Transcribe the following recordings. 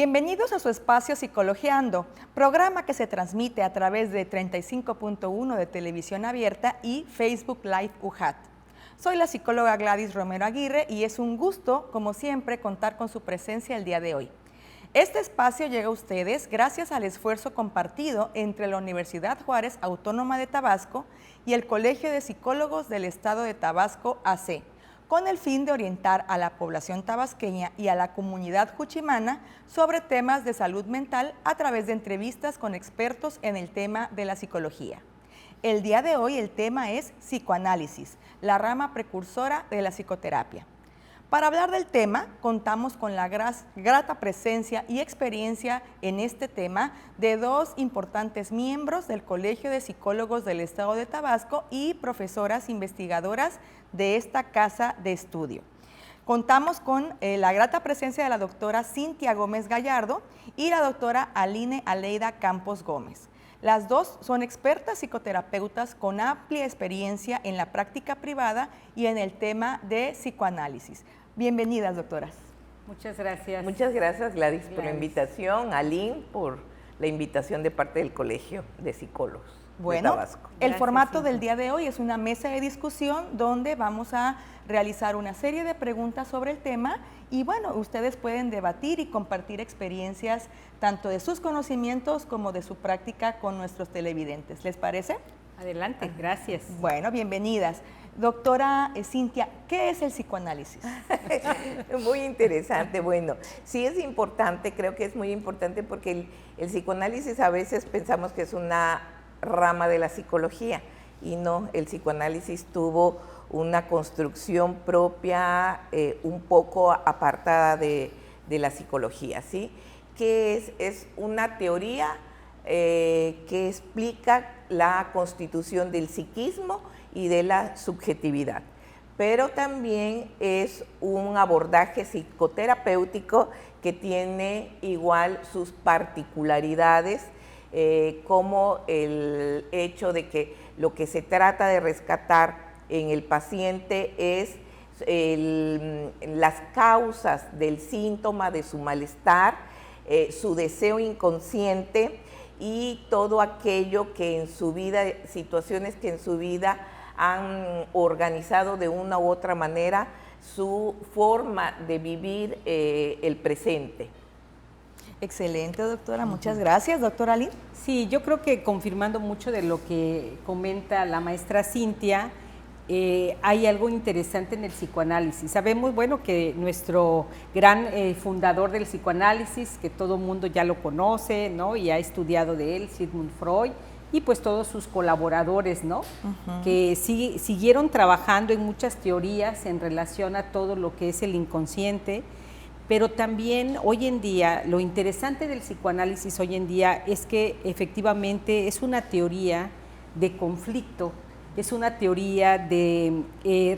Bienvenidos a su espacio Psicologiando, programa que se transmite a través de 35.1 de Televisión Abierta y Facebook Live UJAT. Soy la psicóloga Gladys Romero Aguirre y es un gusto, como siempre, contar con su presencia el día de hoy. Este espacio llega a ustedes gracias al esfuerzo compartido entre la Universidad Juárez Autónoma de Tabasco y el Colegio de Psicólogos del Estado de Tabasco, AC, con el fin de orientar a la población tabasqueña y a la comunidad juchimana sobre temas de salud mental a través de entrevistas con expertos en el tema de la psicología. El día de hoy el tema es psicoanálisis, la rama precursora de la psicoterapia. Para hablar del tema, contamos con la grata presencia y experiencia en este tema de dos importantes miembros del Colegio de Psicólogos del Estado de Tabasco y profesoras investigadoras de esta casa de estudio. Contamos con la grata presencia de la doctora Cintia Gómez Gallardo y la doctora Aline Aleida Campos Gómez. Las dos son expertas psicoterapeutas con amplia experiencia en la práctica privada y en el tema de psicoanálisis. Bienvenidas, doctoras. Muchas gracias. Muchas gracias, Gladys, por la invitación, Aline, por la invitación de parte del Colegio de Psicólogos de Tabasco. El formato del día de hoy es una mesa de discusión donde vamos a realizar una serie de preguntas sobre el tema y bueno, ustedes pueden debatir y compartir experiencias tanto de sus conocimientos como de su práctica con nuestros televidentes. ¿Les parece? Adelante, gracias. Bueno, bienvenidas. Doctora Cintia, ¿qué es el psicoanálisis? Muy interesante. Bueno, sí es importante, creo que es muy importante porque el psicoanálisis a veces pensamos que es una rama de la psicología y no, el psicoanálisis tuvo una construcción propia un poco apartada de la psicología, ¿sí? Que es una teoría que explica la constitución del psiquismo y de la subjetividad, pero también es un abordaje psicoterapéutico que tiene igual sus particularidades, como el hecho de que lo que se trata de rescatar en el paciente es las causas del síntoma, de su malestar, su deseo inconsciente y todo aquello que en su vida, situaciones que en su vida han organizado de una u otra manera su forma de vivir el presente. Excelente, doctora. Muchas gracias. Doctora Aline. Sí, yo creo que confirmando mucho de lo que comenta la maestra Cintia, hay algo interesante en el psicoanálisis. Sabemos, bueno, que nuestro gran fundador del psicoanálisis, que todo el mundo ya lo conoce, ¿no? Y ha estudiado de él, Sigmund Freud, y pues todos sus colaboradores, ¿no? Que siguieron trabajando en muchas teorías en relación a todo lo que es el inconsciente, pero también hoy en día, lo interesante del psicoanálisis hoy en día es que efectivamente es una teoría de conflicto, es una teoría de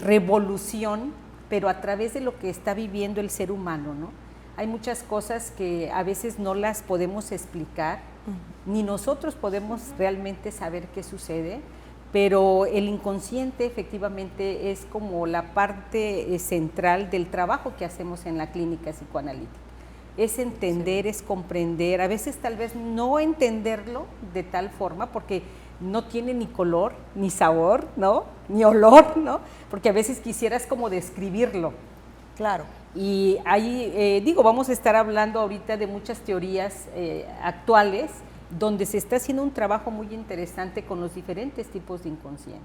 revolución, pero a través de lo que está viviendo el ser humano, ¿no? Hay muchas cosas que a veces no las podemos explicar, ni nosotros podemos realmente saber qué sucede, pero el inconsciente efectivamente es como la parte central del trabajo que hacemos en la clínica psicoanalítica. Es entender, sí, es comprender, a veces tal vez no entenderlo de tal forma porque no tiene ni color, ni sabor, ¿no? Ni olor, ¿no? Porque a veces quisieras como describirlo. Claro. Y ahí, vamos a estar hablando ahorita de muchas teorías actuales donde se está haciendo un trabajo muy interesante con los diferentes tipos de inconsciente.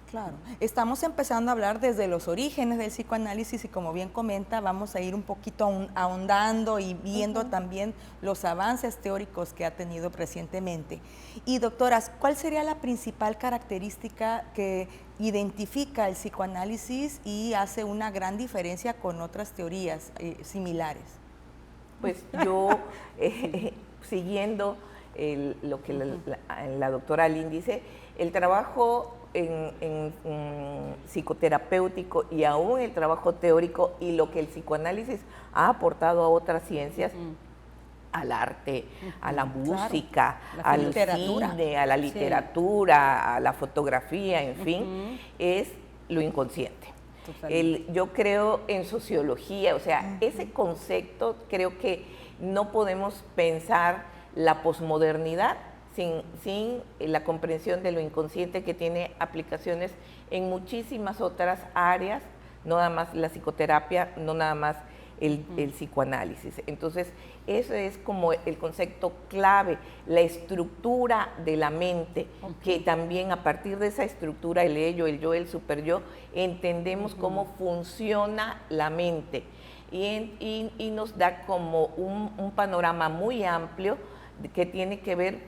Claro, estamos empezando a hablar desde los orígenes del psicoanálisis y como bien comenta, vamos a ir un poquito ahondando y viendo también los avances teóricos que ha tenido recientemente. Y doctoras, ¿cuál sería la principal característica que identifica el psicoanálisis y hace una gran diferencia con otras teorías similares? Pues yo, siguiendo lo que la doctora Aline dice, el trabajo en psicoterapéutico y aún el trabajo teórico y lo que el psicoanálisis ha aportado a otras ciencias, al arte, a la música, al cine, a la literatura, a la fotografía, en fin, es lo inconsciente. Yo creo en sociología, o sea, ese concepto creo que no podemos pensar la posmodernidad sin la comprensión de lo inconsciente, que tiene aplicaciones en muchísimas otras áreas, no nada más la psicoterapia, no nada más el psicoanálisis. Entonces, eso es como el concepto clave, la estructura de la mente, que también a partir de esa estructura, el ello, el yo, el superyo, entendemos cómo funciona la mente y nos da como un panorama muy amplio que tiene que ver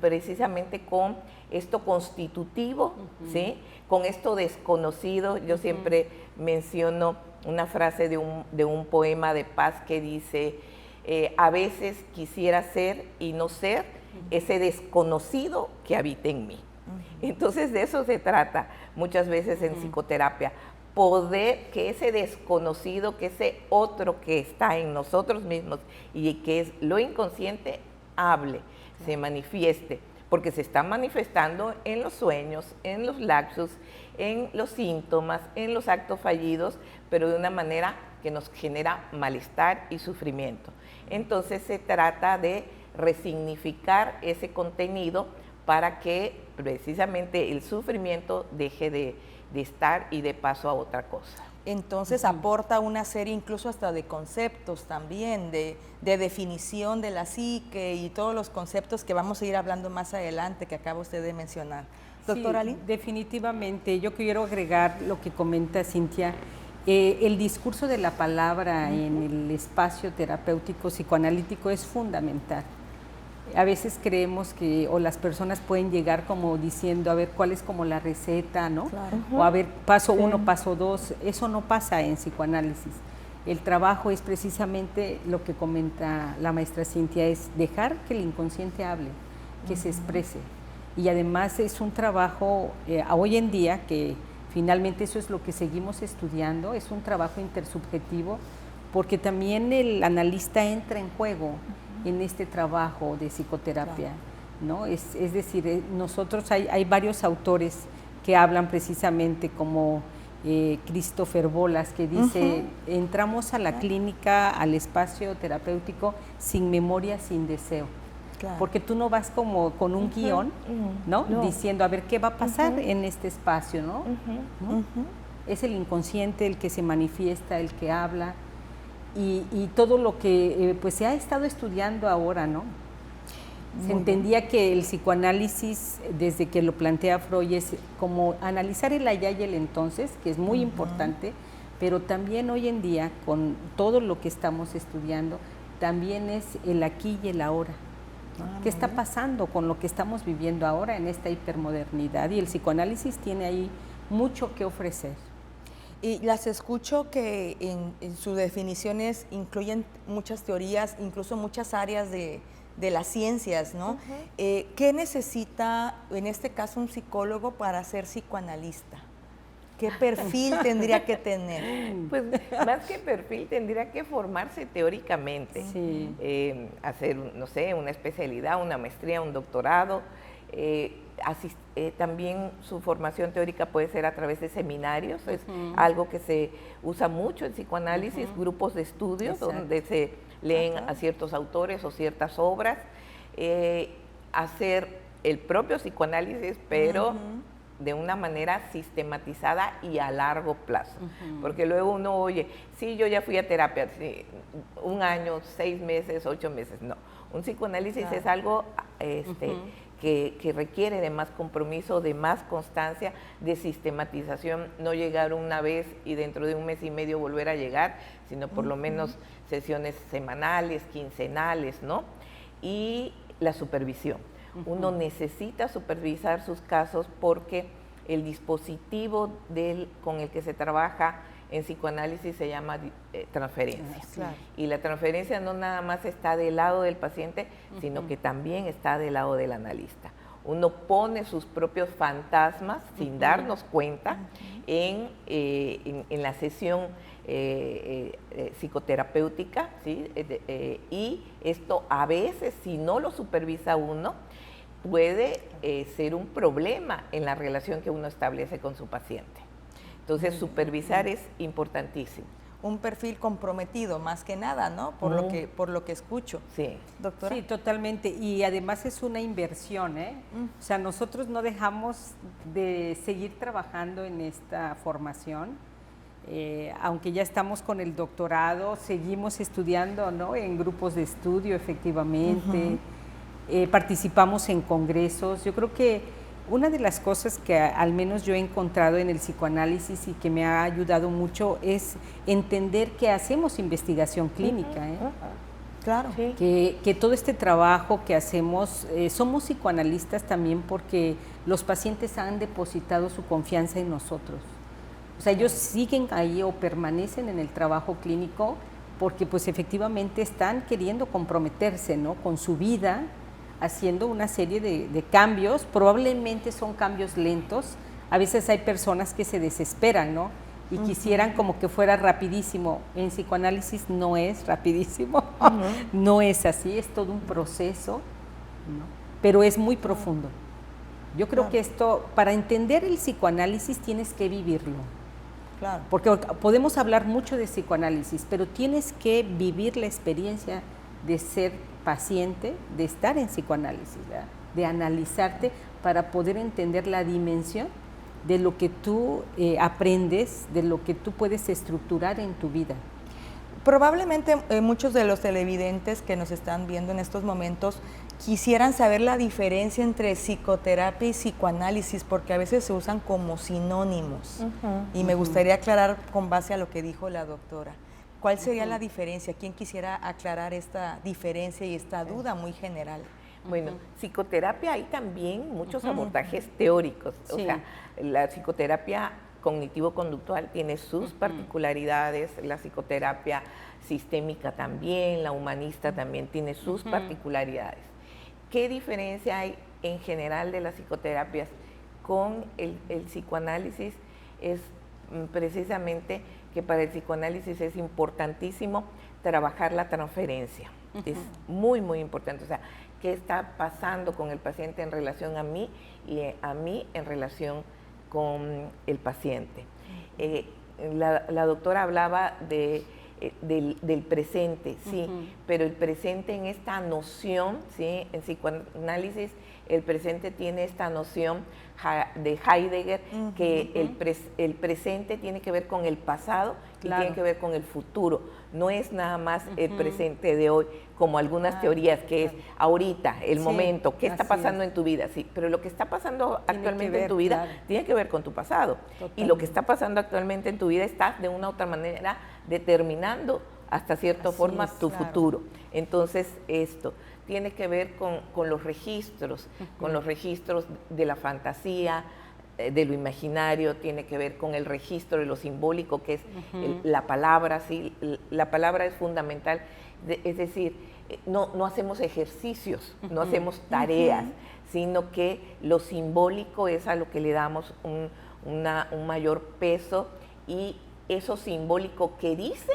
precisamente con esto constitutivo, ¿sí? Con esto desconocido. Yo siempre menciono una frase de un poema de Paz que dice, a veces quisiera ser y no ser ese desconocido que habita en mí. Entonces de eso se trata muchas veces en psicoterapia, poder que ese desconocido, que ese otro que está en nosotros mismos y que es lo inconsciente, hable, se manifieste, porque se está manifestando en los sueños, en los lapsus, en los síntomas, en los actos fallidos, pero de una manera que nos genera malestar y sufrimiento. Entonces se trata de resignificar ese contenido para que precisamente el sufrimiento deje de estar y de paso a otra cosa. Entonces aporta una serie incluso hasta de conceptos también, de definición de la psique y todos los conceptos que vamos a ir hablando más adelante, que acaba usted de mencionar. Doctora Sí, Ali. definitivamente, yo quiero agregar lo que comenta Cintia. El discurso de la palabra en el espacio terapéutico psicoanalítico es fundamental. A veces creemos que, o las personas pueden llegar como diciendo, a ver, ¿cuál es como la receta, no? Claro. O a ver, paso 1, paso 2, eso no pasa en psicoanálisis. El trabajo es precisamente lo que comenta la maestra Cintia, es dejar que el inconsciente hable, que se exprese. Y además es un trabajo, hoy en día, que finalmente eso es lo que seguimos estudiando, es un trabajo intersubjetivo, porque también el analista entra en juego en este trabajo de psicoterapia, ¿no? Es decir, nosotros hay varios autores que hablan precisamente como Christopher Bolas, que dice, entramos a la clínica, al espacio terapéutico sin memoria, sin deseo. Claro. Porque tú no vas como con un guión, ¿no? Diciendo, a ver, ¿qué va a pasar en este espacio, ¿no? Es el inconsciente el que se manifiesta, el que habla, y todo lo que pues se ha estado estudiando ahora, ¿no? Se entendía que el psicoanálisis, desde que lo plantea Freud, es como analizar el allá y el entonces, que es muy importante, pero también hoy en día, con todo lo que estamos estudiando, también es el aquí y el ahora. ¿Qué está pasando con lo que estamos viviendo ahora en esta hipermodernidad? Y el psicoanálisis tiene ahí mucho que ofrecer. Y las escucho que en sus definiciones incluyen muchas teorías, incluso muchas áreas de las ciencias, ¿no? ¿Qué necesita, en este caso, un psicólogo para ser psicoanalista? ¿Qué perfil tendría que tener? Pues más que perfil, tendría que formarse teóricamente, hacer, no sé, una especialidad, una maestría, un doctorado. También su formación teórica puede ser a través de seminarios, es algo que se usa mucho en psicoanálisis, grupos de estudios donde se leen a ciertos autores o ciertas obras, hacer el propio psicoanálisis, pero de una manera sistematizada y a largo plazo. Porque luego uno oye, sí, yo ya fui a terapia, sí, 1 año, 6 meses, 8 meses, no. Un psicoanálisis es algo que requiere de más compromiso, de más constancia, de sistematización, no llegar una vez y dentro de 1 mes y medio volver a llegar, sino por lo menos sesiones semanales, quincenales, ¿no? Y la supervisión. Uno necesita supervisar sus casos porque el dispositivo con el que se trabaja en psicoanálisis se llama transferencia. Claro. Y la transferencia no nada más está del lado del paciente, sino que también está del lado del analista. Uno pone sus propios fantasmas sin darnos cuenta en la sesión psicoterapéutica, ¿sí? Y esto a veces, si no lo supervisa uno, puede ser un problema en la relación que uno establece con su paciente. Entonces, supervisar es importantísimo. un perfil comprometido más que nada, ¿no? Por lo que escucho. Sí. Doctora. Sí, totalmente. Y además es una inversión, ¿eh? O sea, nosotros no dejamos de seguir trabajando en esta formación. Aunque ya estamos con el doctorado, seguimos estudiando, ¿no? En grupos de estudio, efectivamente. Participamos en congresos. Yo creo que una de las cosas que al menos yo he encontrado en el psicoanálisis y que me ha ayudado mucho es entender que hacemos investigación clínica, ¿eh? Claro. Sí. Que todo este trabajo que hacemos, somos psicoanalistas también porque los pacientes han depositado su confianza en nosotros. O sea, ellos siguen ahí o permanecen en el trabajo clínico porque pues efectivamente están queriendo comprometerse, ¿no? Con su vida, haciendo una serie de cambios. Probablemente son cambios lentos. A veces hay personas que se desesperan, ¿no? Y quisieran como que fuera rapidísimo. En psicoanálisis no es rapidísimo, no es así, es todo un proceso, ¿no? Pero es muy profundo. Yo creo que esto, para entender el psicoanálisis tienes que vivirlo. Claro. Porque podemos hablar mucho de psicoanálisis, pero tienes que vivir la experiencia de ser paciente, de estar en psicoanálisis, ¿verdad? De analizarte para poder entender la dimensión de lo que tú aprendes, de lo que tú puedes estructurar en tu vida. Probablemente muchos de los televidentes que nos están viendo en estos momentos quisieran saber la diferencia entre psicoterapia y psicoanálisis, porque a veces se usan como sinónimos. Y me gustaría aclarar con base a lo que dijo la doctora. ¿Cuál sería la diferencia? ¿Quién quisiera aclarar esta diferencia y esta duda muy general? Bueno, psicoterapia hay también muchos abordajes teóricos. Sí. O sea, la psicoterapia cognitivo-conductual tiene sus particularidades, la psicoterapia sistémica también, la humanista también tiene sus particularidades. ¿Qué diferencia hay en general de las psicoterapias con el psicoanálisis? Es precisamente que para el psicoanálisis es importantísimo trabajar la transferencia. Es muy, muy importante. O sea, ¿qué está pasando con el paciente en relación a mí y a mí en relación con el paciente? La doctora hablaba del presente, sí, pero el presente en esta noción, sí, en psicoanálisis el presente tiene esta noción de Heidegger, que el presente tiene que ver con el pasado y tiene que ver con el futuro. No es nada más el presente de hoy, como algunas teorías, que es ahorita, el momento, qué está pasando en tu vida, sí, pero lo que está pasando actualmente en tu vida tiene que ver con tu pasado. Totalmente. Y lo que está pasando actualmente en tu vida está de una u otra manera determinando hasta cierta forma tu futuro. Entonces, esto tiene que ver con los registros, con los registros de la fantasía, de lo imaginario, tiene que ver con el registro de lo simbólico, que es la palabra, ¿sí? La palabra es fundamental, es decir, no hacemos ejercicios, no hacemos tareas, sino que lo simbólico es a lo que le damos un mayor peso, y eso simbólico que dice,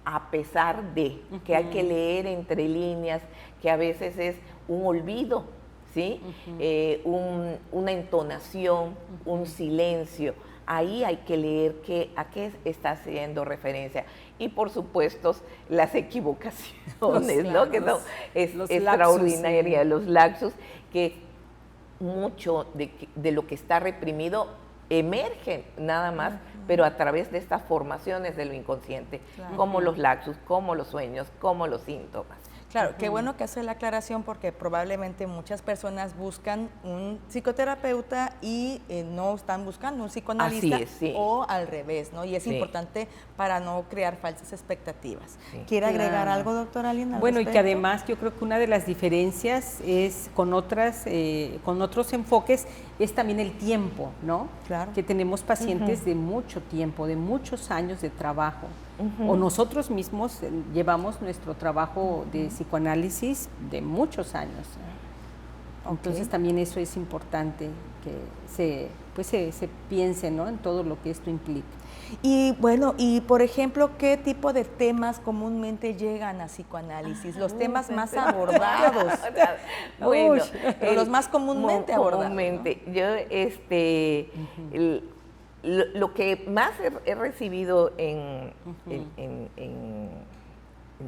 a pesar de que hay que leer entre líneas, que a veces es un olvido, ¿sí? Una entonación, un silencio. Ahí hay que leer a qué está haciendo referencia. Y por supuesto, las equivocaciones, ¿no? Que son extraordinarias, los lapsus, que mucho de lo que está reprimido emergen nada más, pero a través de estas formaciones de lo inconsciente, como los lapsus, como los sueños, como los síntomas. Claro, qué bueno que hace la aclaración, porque probablemente muchas personas buscan un psicoterapeuta y no están buscando un psicoanalista, o al revés, ¿no? Y es importante para no crear falsas expectativas. ¿Quiere agregar algo, doctora Linda? Bueno, y que además yo creo que una de las diferencias es con otros enfoques es también el tiempo, ¿no? Claro. Que tenemos pacientes de mucho tiempo, de muchos años de trabajo. O nosotros mismos llevamos nuestro trabajo de psicoanálisis de muchos años. Entonces también eso es importante, que se piense, ¿no? En todo lo que esto implica. Y bueno, y por ejemplo, ¿qué tipo de temas comúnmente llegan a psicoanálisis? Los temas más abordados. Bueno, los más comúnmente abordados. Comúnmente. ¿No? Yo, lo que más he recibido en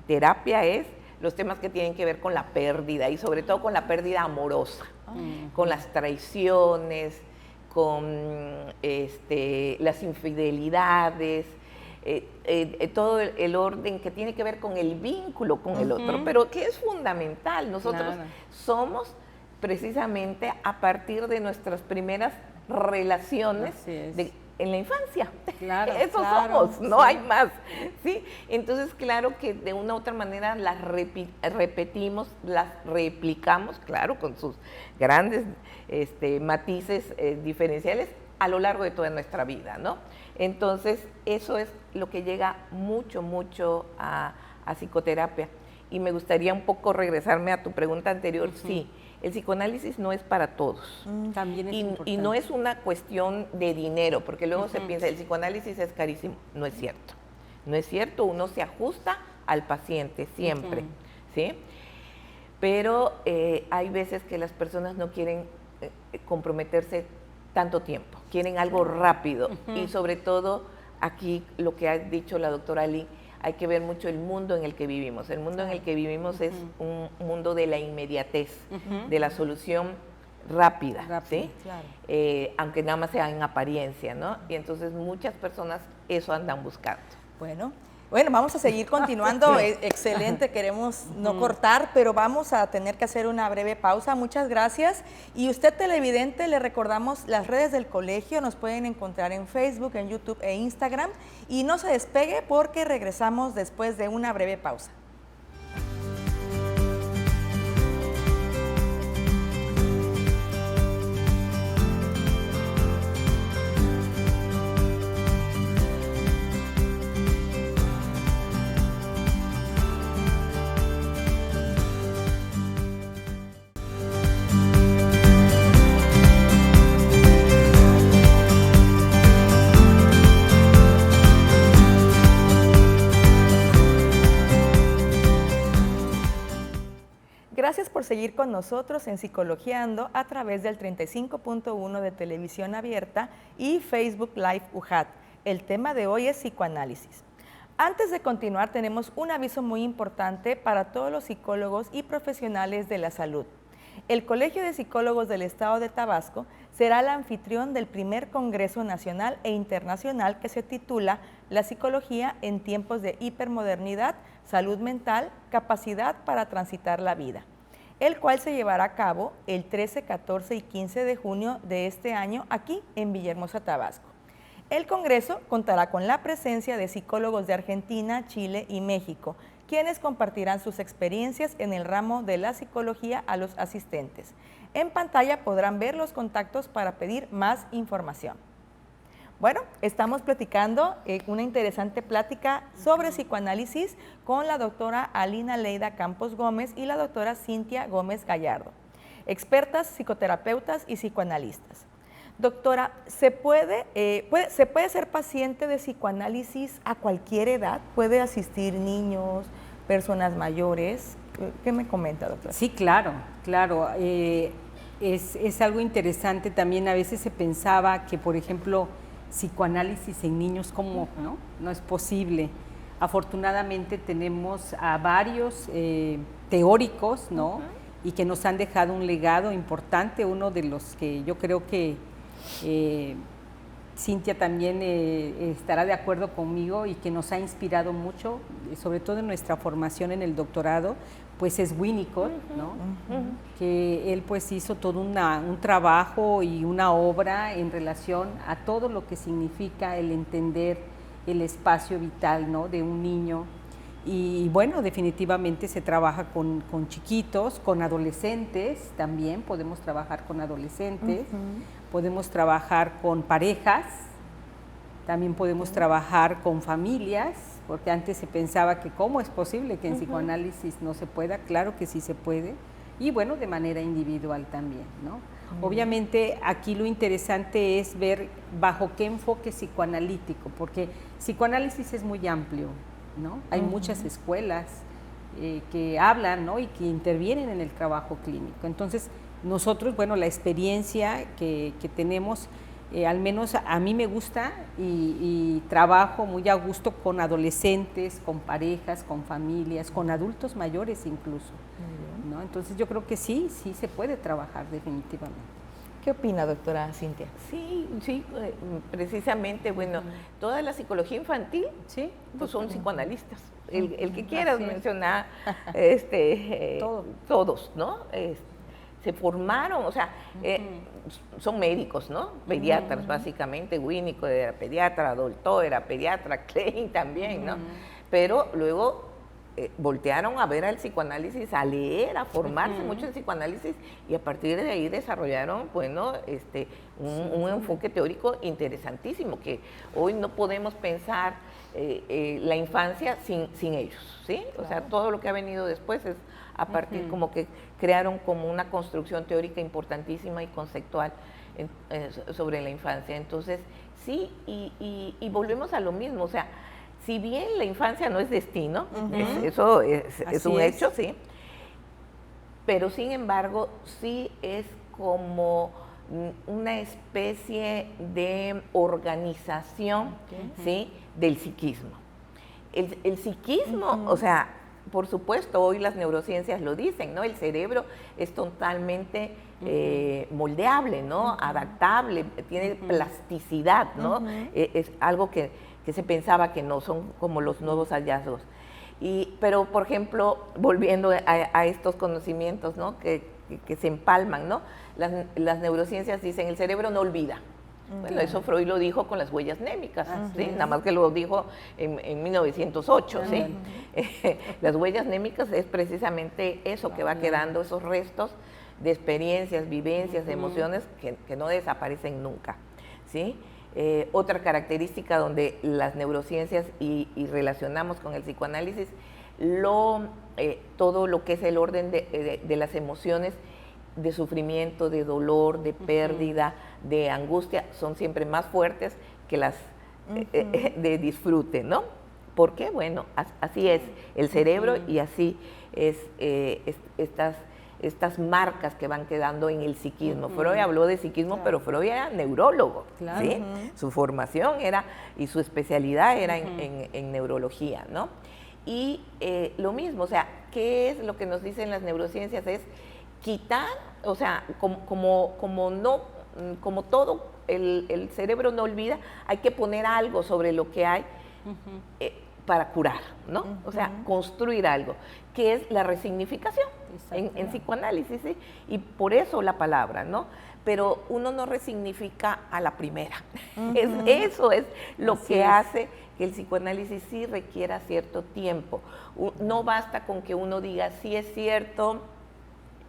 terapia es los temas que tienen que ver con la pérdida y sobre todo con la pérdida amorosa, con las traiciones, con las infidelidades, todo el orden que tiene que ver con el vínculo con el otro, pero que es fundamental. Nosotros somos precisamente a partir de nuestras primeras relaciones en la infancia. Claro, Eso somos, no hay más. ¿Sí? Entonces, claro que de una u otra manera las repetimos, las replicamos, claro, con sus grandes matices diferenciales a lo largo de toda nuestra vida, ¿no? Entonces, eso es lo que llega mucho a psicoterapia. Y me gustaría un poco regresarme a tu pregunta anterior. Sí, el psicoanálisis no es para todos. También es importante. Y no es una cuestión de dinero, porque luego se piensa, el psicoanálisis es carísimo. No es cierto. No es cierto, uno se ajusta al paciente siempre, ¿sí? Pero hay veces que las personas no quieren comprometerse tanto tiempo, quieren algo rápido. Y sobre todo, aquí lo que ha dicho la doctora Lee, hay que ver mucho el mundo en el que vivimos. El mundo en el que vivimos es un mundo de la inmediatez, de la solución rápida, ¿sí? Claro. Aunque nada más sea en apariencia, ¿no? Y entonces muchas personas eso andan buscando. Bueno, vamos a seguir continuando. Excelente, queremos no cortar, pero vamos a tener que hacer una breve pausa. Muchas gracias. Y usted, televidente, le recordamos las redes del colegio. Nos pueden encontrar en Facebook, en YouTube e Instagram. Y no se despegue porque regresamos después de una breve pausa. Gracias por seguir con nosotros en Psicologiando a través del 35.1 de Televisión Abierta y Facebook Live UJAT. El tema de hoy es psicoanálisis. Antes de continuar, tenemos un aviso muy importante para todos los psicólogos y profesionales de la salud. El Colegio de Psicólogos del Estado de Tabasco será el anfitrión del primer Congreso Nacional e Internacional que se titula La Psicología en tiempos de hipermodernidad, salud mental, capacidad para transitar la vida, el cual se llevará a cabo el 13, 14 y 15 de junio de este año aquí en Villahermosa, Tabasco. El Congreso contará con la presencia de psicólogos de Argentina, Chile y México, quienes compartirán sus experiencias en el ramo de la psicología a los asistentes. En pantalla podrán ver los contactos para pedir más información. Bueno, estamos platicando una interesante plática sobre psicoanálisis con la doctora Alina Leida Campos Gómez y la doctora Cintia Gómez Gallardo, expertas psicoterapeutas y psicoanalistas. Doctora, ¿se puede ser paciente de psicoanálisis a cualquier edad? ¿Puede asistir niños, personas mayores? ¿Qué me comenta, doctora? Sí, claro. Es algo interesante también. A veces se pensaba que, por ejemplo, psicoanálisis en niños, ¿cómo? No es posible. Afortunadamente tenemos a varios teóricos, ¿no? Y que nos han dejado un legado importante. Uno de los que yo creo que Cintia también estará de acuerdo conmigo y que nos ha inspirado mucho, sobre todo en nuestra formación en el doctorado, pues es Winnicott, ¿no? Que él pues hizo todo un trabajo y una obra en relación a todo lo que significa el entender el espacio vital, ¿no? De un niño. Y bueno, definitivamente se trabaja con chiquitos, con adolescentes también, podemos trabajar con adolescentes, podemos trabajar con parejas, también podemos trabajar con familias, porque antes se pensaba que cómo es posible que en psicoanálisis no se pueda. Claro que sí se puede, y bueno, de manera individual también, ¿no? Obviamente aquí lo interesante es ver bajo qué enfoque psicoanalítico, porque psicoanálisis es muy amplio, ¿no? Hay muchas escuelas que hablan, ¿no? Y que intervienen en el trabajo clínico. Entonces, nosotros, bueno, la experiencia que tenemos al menos a mí me gusta y trabajo muy a gusto con adolescentes, con parejas, con familias, con adultos mayores incluso, ¿no? Entonces yo creo que sí se puede trabajar definitivamente. ¿Qué opina, doctora Cintia? Sí, precisamente, bueno, toda la psicología infantil, ¿Sí? pues son psicoanalistas. El que quieras mencionar, todos, ¿no? Se formaron, o sea, son médicos, ¿no? Pediatras, básicamente. Winnicott era pediatra, Dolto era pediatra, Klein también, ¿no? Pero luego voltearon a ver al psicoanálisis, a leer, a formarse mucho en psicoanálisis, y a partir de ahí desarrollaron, bueno, un enfoque teórico interesantísimo, que hoy no podemos pensar la infancia sin ellos, ¿sí? Claro. O sea, todo lo que ha venido después es a partir como que crearon como una construcción teórica importantísima y conceptual sobre la infancia. Entonces, sí, y volvemos a lo mismo, o sea, si bien la infancia no es destino, eso es un hecho, sí, pero sin embargo sí es como una especie de organización, ¿sí?, del psiquismo. El psiquismo, o sea, por supuesto, hoy las neurociencias lo dicen, ¿no? El cerebro es totalmente moldeable, ¿no? Adaptable, tiene plasticidad, ¿no? Es algo que se pensaba que no, son como los nuevos hallazgos. Pero, por ejemplo, volviendo a estos conocimientos, ¿no?, que se empalman, ¿no? Las neurociencias dicen, el cerebro no olvida. Bueno, eso Freud lo dijo con las huellas némicas, ¿sí? Nada más que lo dijo en 1908, ¿sí? Las huellas némicas es precisamente eso, que va quedando, esos restos de experiencias, vivencias, emociones que no desaparecen nunca, ¿sí? Otra característica donde las neurociencias y relacionamos con el psicoanálisis todo lo que es el orden de las emociones, de sufrimiento, de dolor, de pérdida, de angustia, son siempre más fuertes que las de disfrute, ¿no? Porque, bueno, así es el cerebro y así es estas marcas que van quedando en el psiquismo. Freud habló de psiquismo, pero Freud era neurólogo, ¿sí? Su formación era, y su especialidad era en neurología, ¿no? Y lo mismo, o sea, ¿qué es lo que nos dicen las neurociencias? Es quitar, o sea, como todo el cerebro no olvida, hay que poner algo sobre lo que hay para curar, ¿no? O sea, construir algo, que es la resignificación en psicoanálisis, ¿sí? Y por eso la palabra, ¿no? Pero uno no resignifica a la primera. Eso es lo que hace que el psicoanálisis sí requiera cierto tiempo. No basta con que uno diga, sí es cierto,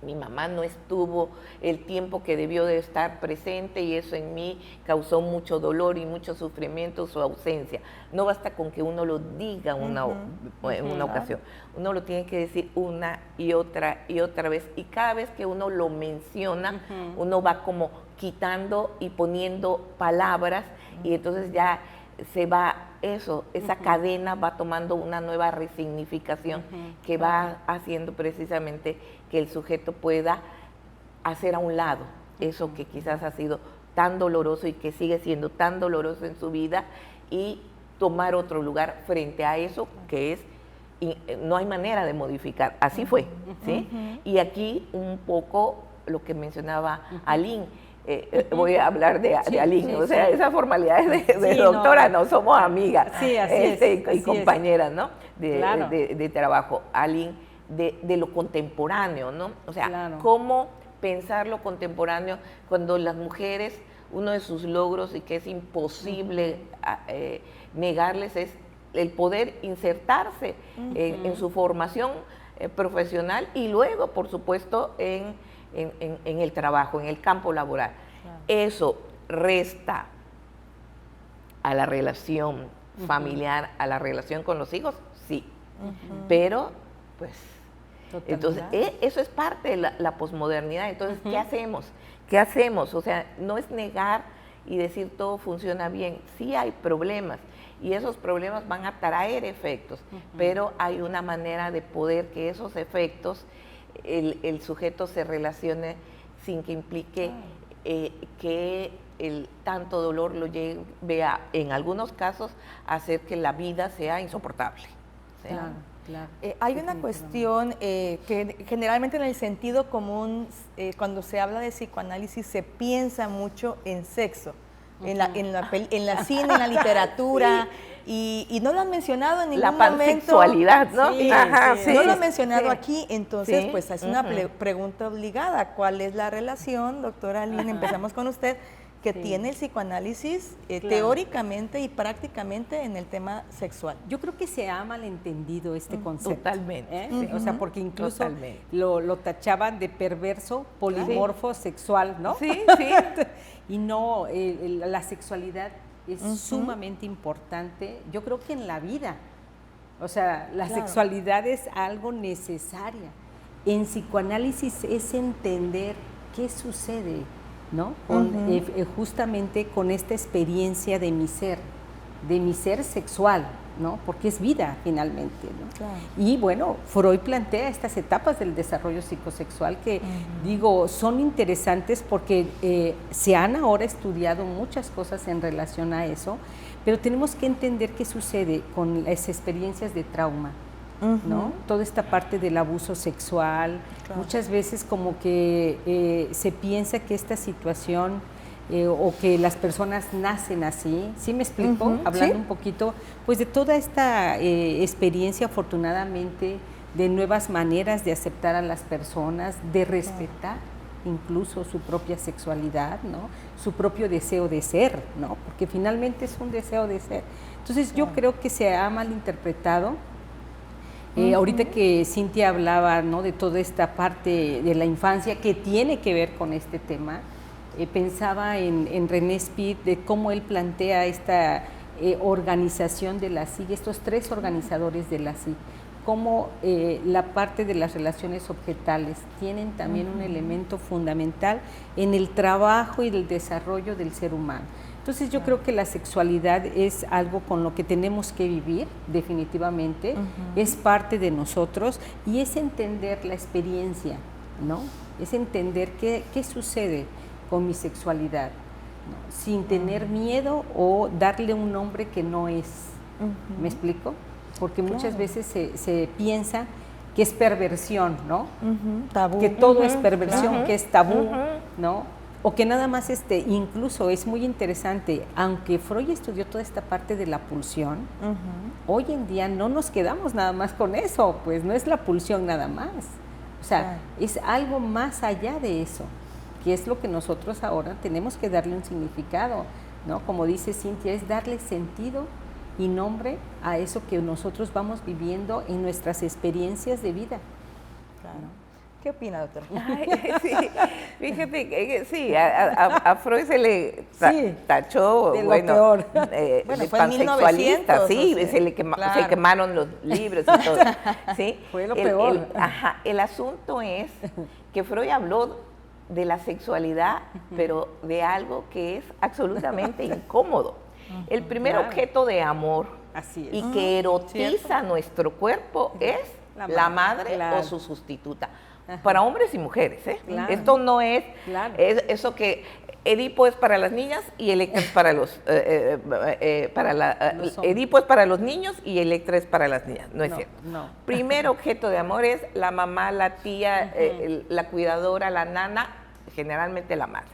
mi mamá no estuvo el tiempo que debió de estar presente y eso en mí causó mucho dolor y mucho sufrimiento su ausencia. No basta con que uno lo diga en una ocasión. Uno lo tiene que decir una y otra vez. Y cada vez que uno lo menciona, uno va como quitando y poniendo palabras y entonces ya se va esa cadena va tomando una nueva resignificación que va haciendo precisamente que el sujeto pueda hacer a un lado eso que quizás ha sido tan doloroso y que sigue siendo tan doloroso en su vida y tomar otro lugar frente a eso que es, y no hay manera de modificar, así fue, ¿sí? Y aquí un poco lo que mencionaba Aline, voy a hablar de Aline, o sea, esas formalidades de doctora, no somos amigas y compañeras, ¿no? De trabajo. Aline, de lo contemporáneo, ¿no? O sea, cómo pensar lo contemporáneo cuando las mujeres, uno de sus logros y que es imposible negarles es el poder insertarse en su formación profesional y luego, por supuesto, en el trabajo, en el campo laboral. Eso resta a la relación familiar, a la relación con los hijos, sí. Pero, pues, entonces, eso es parte de la posmodernidad. Entonces, ¿qué hacemos? ¿Qué hacemos? O sea, no es negar y decir todo funciona bien. Sí hay problemas y esos problemas van a traer efectos, pero hay una manera de poder que esos efectos el sujeto se relacione sin que implique que el tanto dolor lo lleve a, en algunos casos, a hacer que la vida sea insoportable. ¿Sí? Claro, claro. Hay una cuestión que generalmente en el sentido común, cuando se habla de psicoanálisis, se piensa mucho en sexo, en la cine, en la literatura, y no lo han mencionado en ningún la momento. pansexualidad, ¿no? Sí, Ajá, sí. No lo han mencionado aquí, entonces Sí. pues es una pregunta obligada. ¿Cuál es la relación, doctora Aline? Empezamos con usted, que tiene el psicoanálisis teóricamente y prácticamente en el tema sexual. Yo creo que se ha malentendido este concepto. Totalmente. Sí, o sea, porque incluso Totalmente. lo tachaban de perverso, polimorfo, sexual, ¿no? Sí, sí. Y no, la sexualidad es sumamente importante, yo creo que en la vida. O sea, la sexualidad es algo necesaria. En psicoanálisis es entender qué sucede, ¿no? Justamente con esta experiencia de mi ser sexual, ¿no? Porque es vida finalmente, ¿no? Claro. Y bueno, Freud plantea estas etapas del desarrollo psicosexual que, digo, son interesantes porque se han ahora estudiado muchas cosas en relación a eso, pero tenemos que entender qué sucede con las experiencias de trauma, ¿no? Toda esta parte del abuso sexual, muchas veces como que se piensa que esta situación o que las personas nacen así, ¿sí me explico? Hablando un poquito, pues de toda esta experiencia, afortunadamente, de nuevas maneras de aceptar a las personas, de respetar incluso su propia sexualidad, ¿no? Su propio deseo de ser, ¿no? Porque finalmente es un deseo de ser. Entonces yo creo que se ha malinterpretado. Ahorita que Cintia hablaba, ¿no?, de toda esta parte de la infancia que tiene que ver con este tema, pensaba en René Spitz, de cómo él plantea esta organización de la SIG, estos tres organizadores de la SIG, cómo la parte de las relaciones objetales tienen también un elemento fundamental en el trabajo y el desarrollo del ser humano. Entonces yo creo que la sexualidad es algo con lo que tenemos que vivir definitivamente, es parte de nosotros y es entender la experiencia, ¿no? Es entender qué sucede con mi sexualidad, ¿no? Sin tener miedo o darle un nombre que no es. ¿Me explico? Porque muchas veces se piensa que es perversión, ¿no? Tabú. Que todo es perversión, que es tabú, ¿no? O que nada más, incluso es muy interesante, aunque Freud estudió toda esta parte de la pulsión, hoy en día no nos quedamos nada más con eso, pues no es la pulsión nada más. O sea, es algo más allá de eso, que es lo que nosotros ahora tenemos que darle un significado, ¿no? Como dice Cintia, es darle sentido y nombre a eso que nosotros vamos viviendo en nuestras experiencias de vida. Claro. ¿Qué opina, doctor? Ay, sí, fíjate que sí, a Freud se le tachó, de lo peor. Bueno, de fue en 1900, sí, o sea, se quemaron los libros y todo. ¿Sí? Fue lo peor. El asunto es que Freud habló de la sexualidad, pero de algo que es absolutamente incómodo. El primer objeto de amor Así es. y que erotiza nuestro cuerpo es la madre o su sustituta. Para hombres y mujeres, ¿eh? Claro. Esto no es, es eso que Edipo es para las niñas y Electra es para los, Edipo es para los niños y Electra es para las niñas, no es cierto. No. Primer objeto de amor es la mamá, la tía, la cuidadora, la nana, generalmente la madre.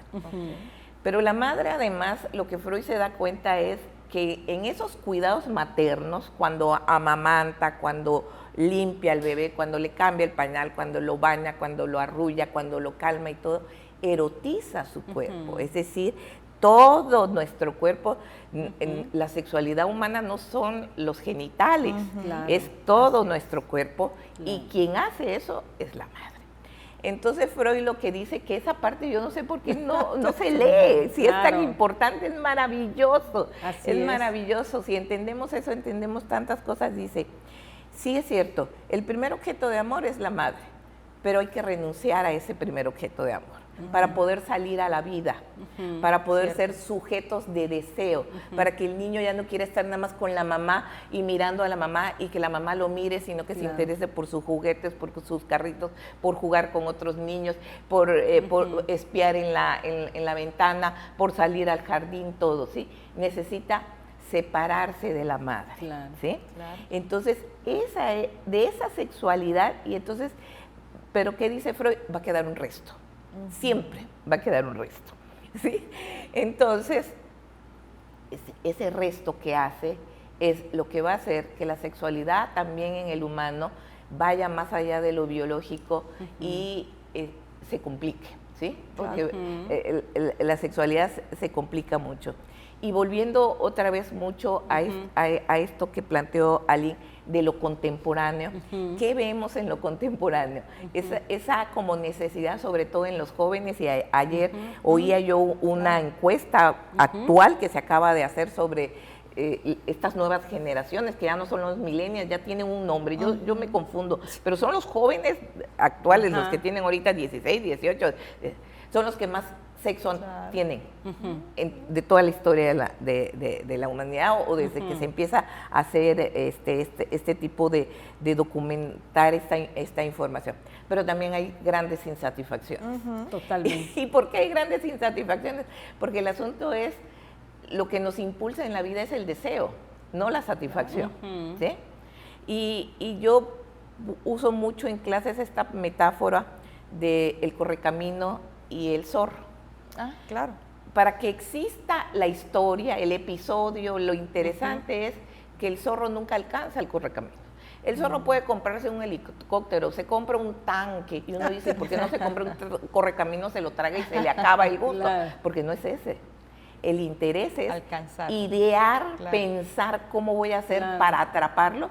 Pero la madre, además, lo que Freud se da cuenta es que en esos cuidados maternos, cuando amamanta, cuando limpia al bebé, cuando le cambia el pañal, cuando lo baña, cuando lo arrulla, cuando lo calma y todo, erotiza su cuerpo. Es decir, todo nuestro cuerpo, la sexualidad humana no son los genitales, es todo nuestro cuerpo y quien hace eso es la madre. Entonces Freud lo que dice que esa parte yo no sé por qué no se lee, si es tan importante, es maravilloso, es maravilloso, si entendemos eso, entendemos tantas cosas, dice, sí es cierto, el primer objeto de amor es la madre, pero hay que renunciar a ese primer objeto de amor. para poder salir a la vida, para poder ser sujetos de deseo, para que el niño ya no quiera estar nada más con la mamá y mirando a la mamá y que la mamá lo mire, sino que se interese por sus juguetes, por sus carritos, por jugar con otros niños, por espiar en la ventana, por salir al jardín, todo, ¿sí? Necesita separarse de la madre, ¿sí? Entonces, de esa sexualidad, y entonces, pero ¿qué dice Freud? Va a quedar un resto, siempre va a quedar un resto, ¿sí? Entonces, ese resto que hace es lo que va a hacer que la sexualidad también en el humano vaya más allá de lo biológico y se complique, ¿sí? Porque la sexualidad se complica mucho. Y volviendo otra vez mucho a esto que planteó Aline de lo contemporáneo, ¿qué vemos en lo contemporáneo? Esa como necesidad, sobre todo en los jóvenes, y ayer oía yo una encuesta actual que se acaba de hacer sobre estas nuevas generaciones, que ya no son los millennials, ya tienen un nombre, yo me confundo, pero son los jóvenes actuales, los que tienen ahorita 16, 18, son los que más sexo tienen de toda la historia de la humanidad, o desde que se empieza a hacer este tipo de documentar esta información. Pero también hay grandes insatisfacciones. Totalmente. ¿Y por qué hay grandes insatisfacciones? Porque el asunto es, lo que nos impulsa en la vida es el deseo, no la satisfacción, ¿sí? Y yo uso mucho en clases esta metáfora del correcamino y el zorro. Claro. Para que exista la historia, el episodio, lo interesante es que el zorro nunca alcanza el correcamino. El zorro puede comprarse un helicóptero, se compra un tanque, y uno dice, ¿por qué no se compra un correcamino, se lo traga y se le acaba el gusto? Porque no es ese. El interés es alcanzar, idear, pensar cómo voy a hacer para atraparlo,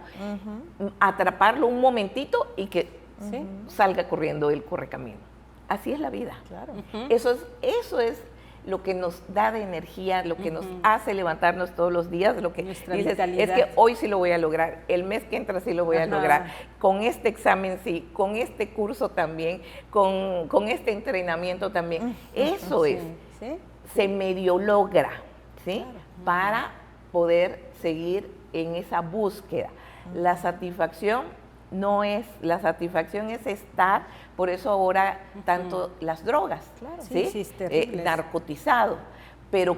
atraparlo un momentito y que salga corriendo el correcamino. Así es la vida. Eso es lo que nos da de energía, lo que nos hace levantarnos todos los días, lo que dices, es que hoy sí lo voy a lograr, el mes que entra sí lo voy a lograr, con este examen sí, con este curso también, con este entrenamiento también. Eso se medio logra, ¿sí? Para poder seguir en esa búsqueda. La satisfacción no es, la satisfacción es estar, por eso ahora tanto las drogas, ¿sí? Narcotizado, pero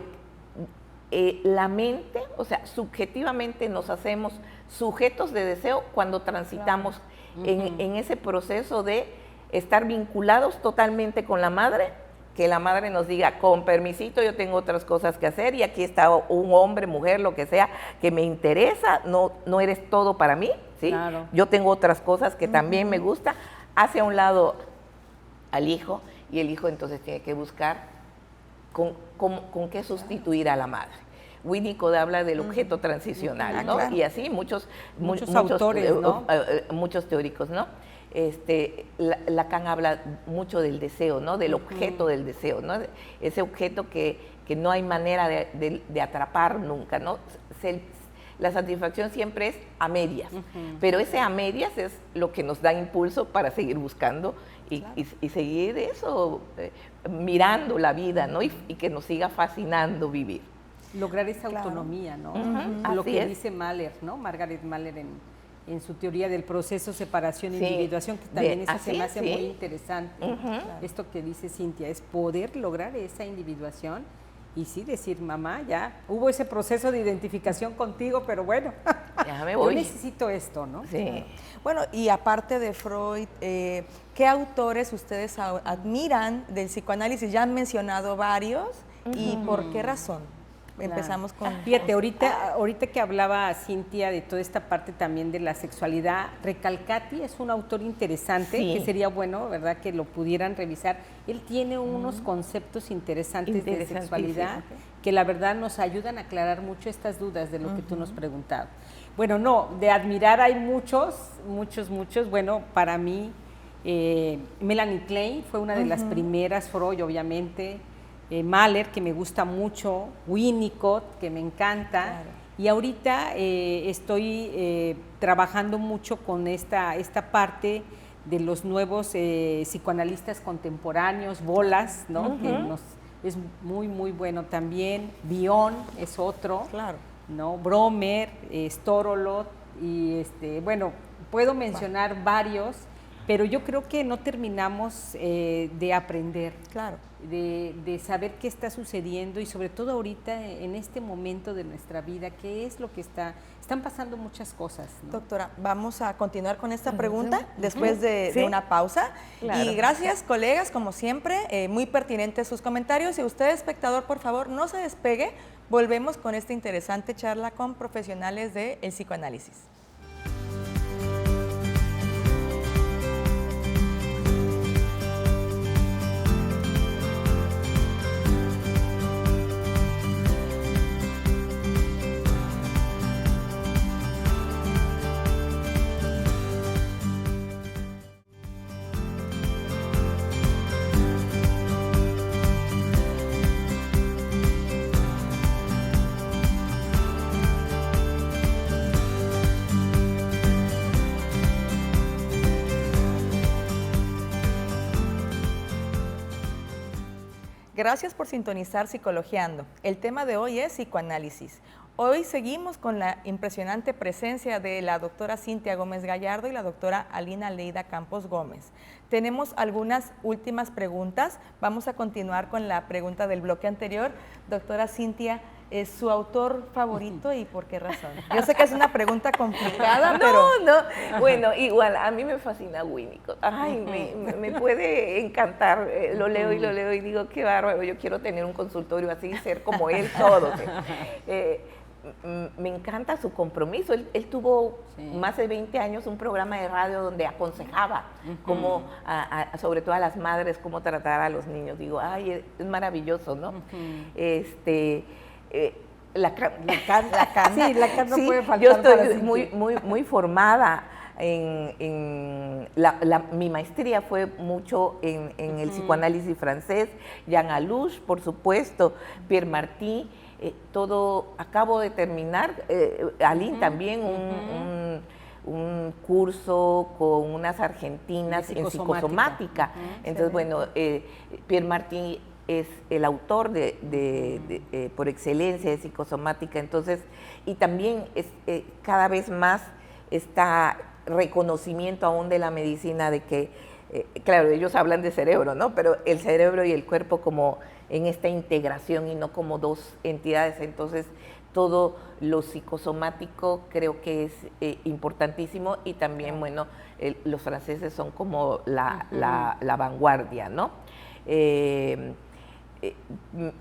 la mente, o sea, subjetivamente nos hacemos sujetos de deseo cuando transitamos en ese proceso de estar vinculados totalmente con la madre, que la madre nos diga, con permisito, yo tengo otras cosas que hacer y aquí está un hombre, mujer, lo que sea, que me interesa, no eres todo para mí, ¿sí? Yo tengo otras cosas que también me gusta. Hace a un lado al hijo, y el hijo entonces tiene que buscar con qué sustituir a la madre. Winnicott habla del objeto transicional, ¿no? Y así muchos autores, ¿no? Muchos teóricos, ¿no? Lacan habla mucho del deseo, ¿no? Del objeto del deseo, ¿no? Ese objeto que no hay manera de atrapar nunca, ¿no? La satisfacción siempre es a medias, pero ese a medias es lo que nos da impulso para seguir buscando y seguir eso, mirando la vida, ¿no? Y que nos siga fascinando vivir. Lograr esa autonomía, ¿no? Lo que dice Mahler, ¿no? Margaret Mahler en su teoría del proceso separación-individuación, que también eso se me hace muy interesante. Esto que dice Cintia, es poder lograr esa individuación y sí decir, mamá, ya hubo ese proceso de identificación contigo, pero bueno, ya me voy. Yo necesito esto, ¿no? Sí. Bueno, y aparte de Freud, ¿qué autores ustedes admiran del psicoanálisis? Ya han mencionado varios, ¿y por qué razón? Empezamos con... Fíjate, ahorita que hablaba Cintia de toda esta parte también de la sexualidad, Recalcati es un autor interesante, que sería bueno, ¿verdad?, que lo pudieran revisar. Él tiene unos conceptos interesantes de sexualidad que la verdad nos ayudan a aclarar mucho estas dudas de lo que tú nos preguntabas. Bueno, no, de admirar hay muchos. Bueno, para mí, Melanie Klein fue una de las primeras, Freud, obviamente, Mahler, que me gusta mucho, Winnicott, que me encanta, y ahorita estoy trabajando mucho con esta parte de los nuevos psicoanalistas contemporáneos, Bolas, ¿no? Que es muy, muy bueno también. Bion es otro, Claro. ¿no? Bromer, Storolot, y bueno, puedo mencionar varios, pero yo creo que no terminamos de aprender, Claro. de saber qué está sucediendo y sobre todo ahorita en este momento de nuestra vida, qué es lo que están pasando muchas cosas, ¿no? Doctora, vamos a continuar con esta pregunta después de una pausa. Claro. Y gracias, colegas, como siempre, muy pertinentes sus comentarios. Y usted, espectador, por favor, no se despegue. Volvemos con esta interesante charla con profesionales del psicoanálisis. Gracias por sintonizar Psicologiando. El tema de hoy es psicoanálisis. Hoy seguimos con la impresionante presencia de la doctora Cintia Gómez Gallardo y la doctora Alina Leida Campos Gómez. Tenemos algunas últimas preguntas. Vamos a continuar con la pregunta del bloque anterior. Doctora Cintia, ¿es su autor favorito y por qué razón? Yo sé que es una pregunta complicada, pero... No, bueno, igual, a mí me fascina Winnicott. Ay, me puede encantar, lo leo y digo, qué bárbaro, yo quiero tener un consultorio así, ser como él, todos. Me encanta su compromiso. Él tuvo más de 20 años un programa de radio donde aconsejaba cómo, sobre todo a las madres, cómo tratar a los niños. Digo, ay, es maravilloso, ¿no? La Lacan. Sí, Lacan no puede faltar. Yo estoy muy formada mi maestría fue mucho en el psicoanálisis francés, Jean Alouche, por supuesto, Pierre Martí, todo, acabo de terminar, Aline también, un curso con unas argentinas en psicosomática. Entonces, bueno, Pierre Martí es el autor por excelencia de psicosomática, entonces, y también es cada vez más está reconocimiento aún de la medicina de que, claro, ellos hablan de cerebro, ¿no? Pero el cerebro y el cuerpo como en esta integración y no como dos entidades, entonces todo lo psicosomático creo que es importantísimo y también, bueno, los franceses son como la vanguardia, ¿no?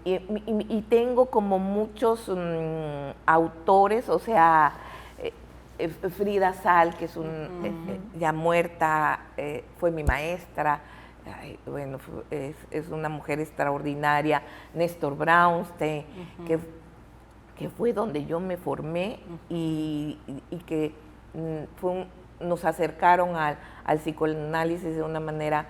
Y tengo como muchos autores, o sea, Frida Sal, que es ya muerta, fue mi maestra, bueno, es una mujer extraordinaria, Néstor Brownstein, que fue donde yo me formé y que nos acercaron al psicoanálisis de una manera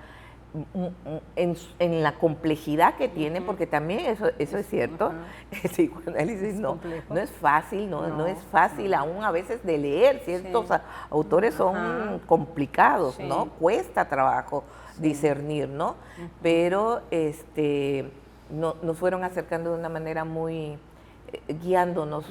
en la complejidad que tiene, porque también eso es cierto, el psicoanálisis no es fácil, no es fácil aún a veces de leer, ciertos autores son complicados, ¿no? Cuesta trabajo discernir, ¿no? Pero nos fueron acercando de una manera muy, guiándonos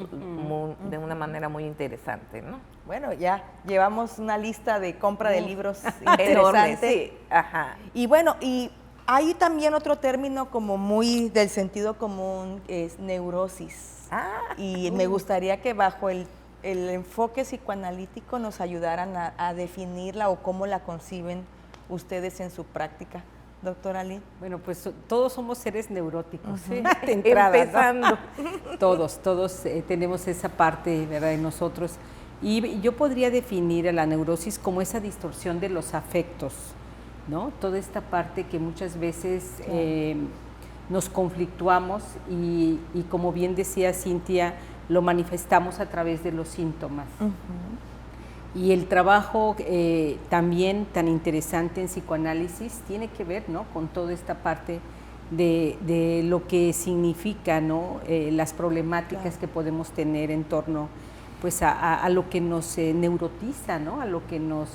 de una manera muy interesante, ¿no? Bueno, ya llevamos una lista de compra de libros interesante. Sí. Ajá. Y bueno, y hay también otro término como muy del sentido común, que es neurosis. Y me gustaría que bajo el enfoque psicoanalítico nos ayudaran a definirla o cómo la conciben ustedes en su práctica. Doctora Lee. Bueno, pues todos somos seres neuróticos, de entrada, empezando. ¿no? Todos tenemos esa parte, ¿verdad?, de nosotros. Y yo podría definir a la neurosis como esa distorsión de los afectos, ¿no? Toda esta parte que muchas veces nos conflictuamos y como bien decía Cintia, lo manifestamos a través de los síntomas. Y el trabajo también tan interesante en psicoanálisis tiene que ver, ¿no?, con toda esta parte de lo que significa, ¿no?, las problemáticas que podemos tener en torno pues a lo que nos neurotiza, ¿no?, a lo que nos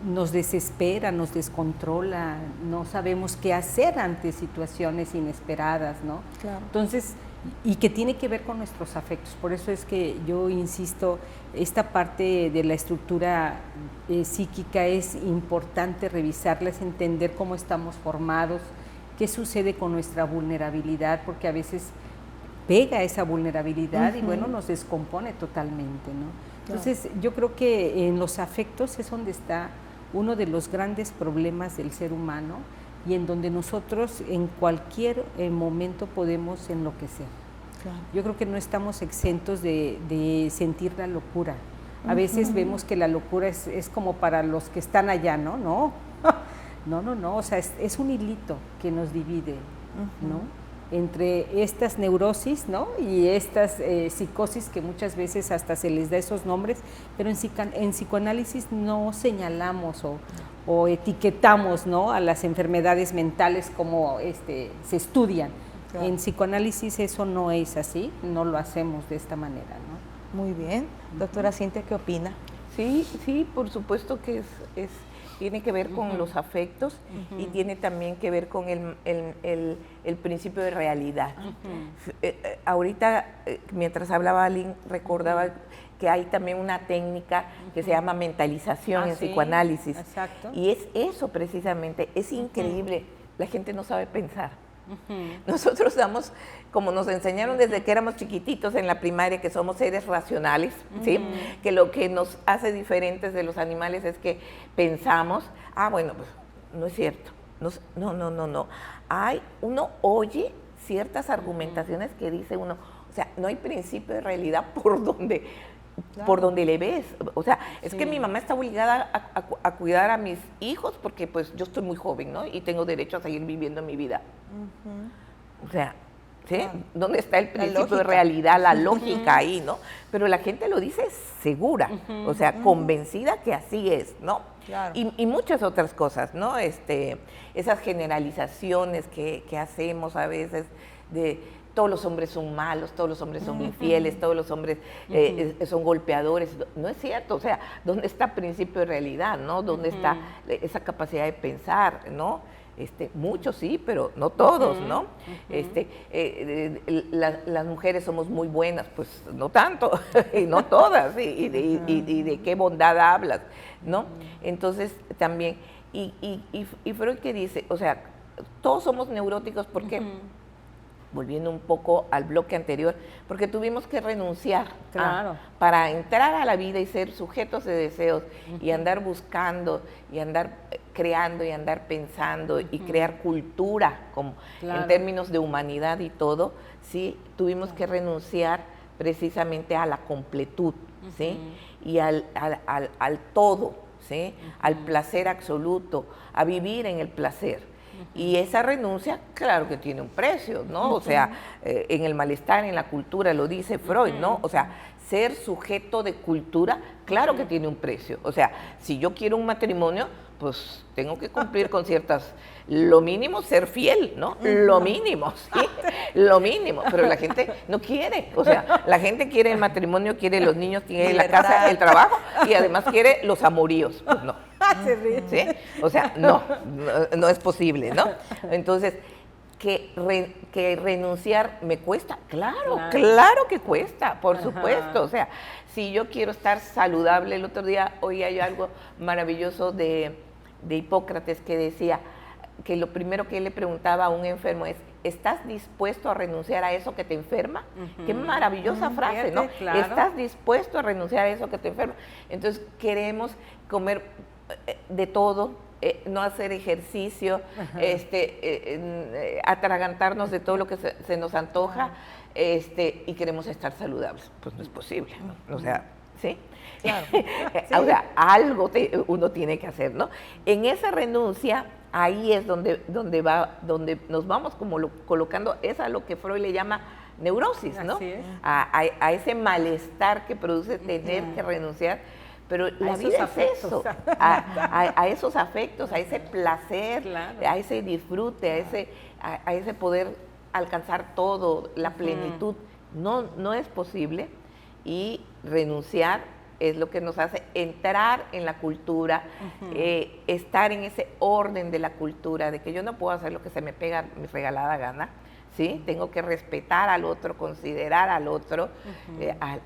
nos desespera, nos descontrola, no sabemos qué hacer ante situaciones inesperadas, ¿no? Claro. Entonces, y que tiene que ver con nuestros afectos. Por eso es que yo insisto, esta parte de la estructura psíquica es importante revisarla, es entender cómo estamos formados, qué sucede con nuestra vulnerabilidad, porque a veces pega esa vulnerabilidad y bueno, nos descompone totalmente, ¿no? Entonces, yo creo que en los afectos es donde está uno de los grandes problemas del ser humano y en donde nosotros en cualquier momento podemos enloquecer. Claro. Yo creo que no estamos exentos de sentir la locura. A veces vemos que la locura es como para los que están allá, ¿no? No, o sea, es un hilito que nos divide, ¿no? Entre estas neurosis, ¿no? Y estas psicosis que muchas veces hasta se les da esos nombres, pero en psicoanálisis no señalamos o etiquetamos, ¿no? A las enfermedades mentales como se estudian. Claro. En psicoanálisis eso no es así, no lo hacemos de esta manera, ¿no? Muy bien. Doctora Cintia, ¿qué opina? Sí, por supuesto que tiene que ver con los afectos y tiene también que ver con el principio de realidad. Ahorita, mientras hablaba Lynn, recordaba que hay también una técnica que se llama mentalización en psicoanálisis. Exacto. Y es eso precisamente, es increíble, la gente no sabe pensar. Nosotros como nos enseñaron desde que éramos chiquititos en la primaria, que somos seres racionales, ¿sí? Que lo que nos hace diferentes de los animales es que pensamos, bueno, pues no es cierto, no. Uno oye ciertas argumentaciones que dice uno, o sea, no hay principio de realidad por donde le ves. O sea, es que mi mamá está obligada a cuidar a mis hijos porque pues yo estoy muy joven, ¿no? Y tengo derecho a seguir viviendo mi vida. O sea, ¿sí? Claro. ¿Dónde está el principio de realidad, la lógica ahí, ¿no? Pero la gente lo dice segura, o sea, convencida que así es, ¿no? Claro. Y muchas otras cosas, ¿no? Esas generalizaciones que hacemos a veces de todos los hombres son malos, todos los hombres son infieles, todos los hombres son golpeadores. No es cierto, o sea, ¿dónde está el principio de realidad, no? ¿Dónde está esa capacidad de pensar, no? Muchos sí, pero no todos, ¿no? Las mujeres somos muy buenas, pues no tanto, y no todas, y de qué bondad hablas, ¿no? Entonces, también, y Freud que dice, o sea, todos somos neuróticos, ¿por qué? Volviendo un poco al bloque anterior, porque tuvimos que renunciar para entrar a la vida y ser sujetos de deseos y andar buscando y andar creando y andar pensando y crear cultura como en términos de humanidad y todo, sí, tuvimos que renunciar precisamente a la completud, ¿sí? Y al todo, ¿sí? Al placer absoluto, a vivir en el placer. Y esa renuncia, claro que tiene un precio, ¿no? O sea, en el malestar, en la cultura, lo dice Freud, ¿no? O sea, ser sujeto de cultura, claro que tiene un precio. O sea, si yo quiero un matrimonio, pues tengo que cumplir con ciertas, lo mínimo, ser fiel, ¿no? Lo mínimo, ¿sí? Lo mínimo, pero la gente no quiere. O sea, la gente quiere el matrimonio, quiere los niños, quiere la casa, el trabajo y además quiere los amoríos. Pues no. ¿Sí? O sea, no es posible, ¿no? Entonces, que renunciar me cuesta, claro que cuesta, por supuesto. O sea, si yo quiero estar saludable, el otro día oía yo algo maravilloso de Hipócrates que decía que lo primero que él le preguntaba a un enfermo es, ¿estás dispuesto a renunciar a eso que te enferma? Qué maravillosa frase, ¿no? Claro. ¿Estás dispuesto a renunciar a eso que te enferma? Entonces, queremos comer de todo, no hacer ejercicio, atragantarnos de todo lo que se nos antoja, y queremos estar saludables. Pues no es posible, ¿no? O sea, ¿sí? Claro. O sea, algo uno tiene que hacer, ¿no? En esa renuncia, ahí es donde nos vamos como colocando, es a lo que Freud le llama neurosis, ¿no? Así es. A ese malestar que produce tener que renunciar. Pero la vida es eso, a esos afectos, a ese placer, a ese disfrute, a ese poder alcanzar todo, la plenitud. No es posible, y renunciar es lo que nos hace entrar en la cultura, estar en ese orden de la cultura, de que yo no puedo hacer lo que se me pega mi regalada gana, ¿sí? Tengo que respetar al otro, considerar al otro,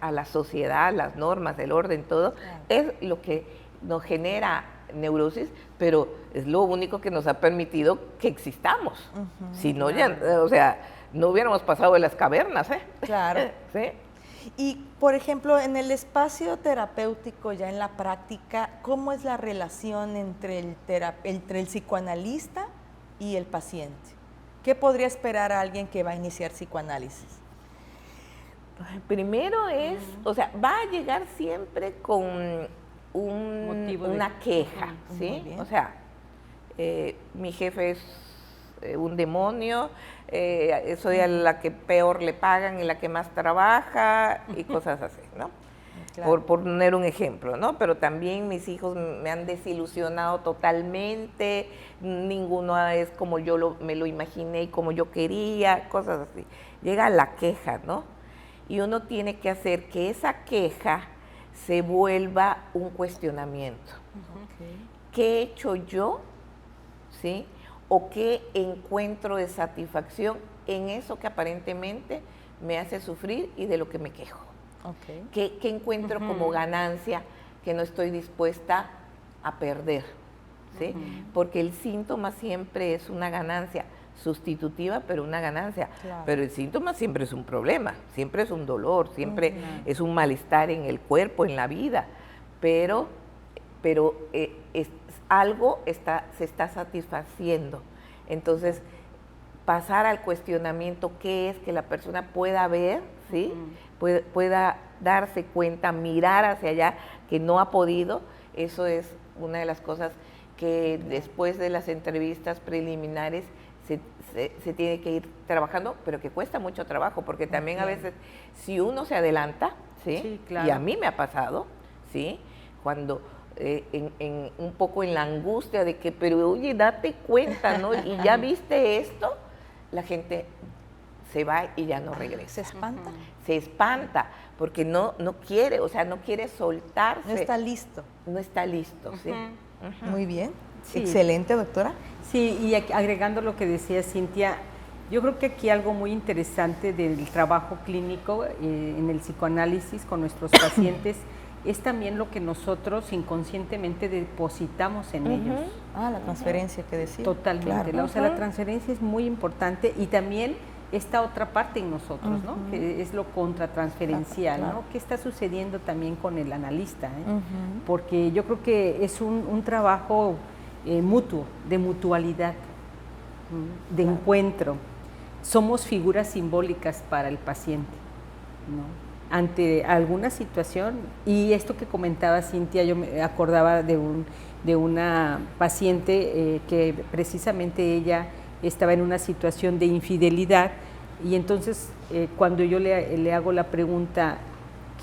a la sociedad, las normas, el orden, todo. Es lo que nos genera neurosis, pero es lo único que nos ha permitido que existamos. Si no, ya, o sea, no hubiéramos pasado de las cavernas, ¿eh? Claro. ¿Sí? Y, por ejemplo, en el espacio terapéutico, ya en la práctica, ¿cómo es la relación entre el psicoanalista y el paciente? ¿Qué podría esperar a alguien que va a iniciar psicoanálisis? Primero es, o sea, va a llegar siempre con una queja, ¿sí? O sea, mi jefe es un demonio, soy a la que peor le pagan y la que más trabaja y cosas así, ¿no? Claro. Por poner un ejemplo, ¿no? Pero también mis hijos me han desilusionado totalmente, ninguno es como yo me lo imaginé y como yo quería, cosas así. Llega la queja, ¿no? Y uno tiene que hacer que esa queja se vuelva un cuestionamiento. ¿Qué he hecho yo? ¿Sí? ¿O qué encuentro de satisfacción en eso que aparentemente me hace sufrir y de lo que me quejo? ¿Qué encuentro como ganancia que no estoy dispuesta a perder? ¿Sí? Porque el síntoma siempre es una ganancia sustitutiva, pero una ganancia. Claro. Pero el síntoma siempre es un problema, siempre es un dolor, siempre es un malestar en el cuerpo, en la vida. Pero algo se está satisfaciendo. Entonces, pasar al cuestionamiento, qué es que la persona pueda ver, ¿sí? Pueda darse cuenta, mirar hacia allá, que no ha podido, eso es una de las cosas que después de las entrevistas preliminares se tiene que ir trabajando, pero que cuesta mucho trabajo, porque también a veces, si uno se adelanta, ¿sí? Sí, claro. Y a mí me ha pasado, ¿sí? Cuando un poco en la angustia de que, pero oye, date cuenta, ¿no? Y ya viste esto, la gente se va y ya no regresa. ¿Se espanta? Se espanta, porque no quiere, o sea, no quiere soltarse. No está listo. No está listo, sí. Muy bien. Sí. Excelente, doctora. Sí, y agregando lo que decía Cintia, yo creo que aquí algo muy interesante del trabajo clínico en el psicoanálisis con nuestros pacientes es también lo que nosotros inconscientemente depositamos en ellos. La transferencia que decía. Totalmente, claro. O sea, la transferencia es muy importante y también esta otra parte en nosotros, ¿no? Que es lo contratransferencial, claro. ¿No? ¿Qué está sucediendo también con el analista? Porque yo creo que es un trabajo mutuo, de mutualidad, de encuentro. Somos figuras simbólicas para el paciente, ¿no? Ante alguna situación, y esto que comentaba Cintia, yo me acordaba de una paciente que precisamente ella estaba en una situación de infidelidad, y entonces cuando yo le hago la pregunta,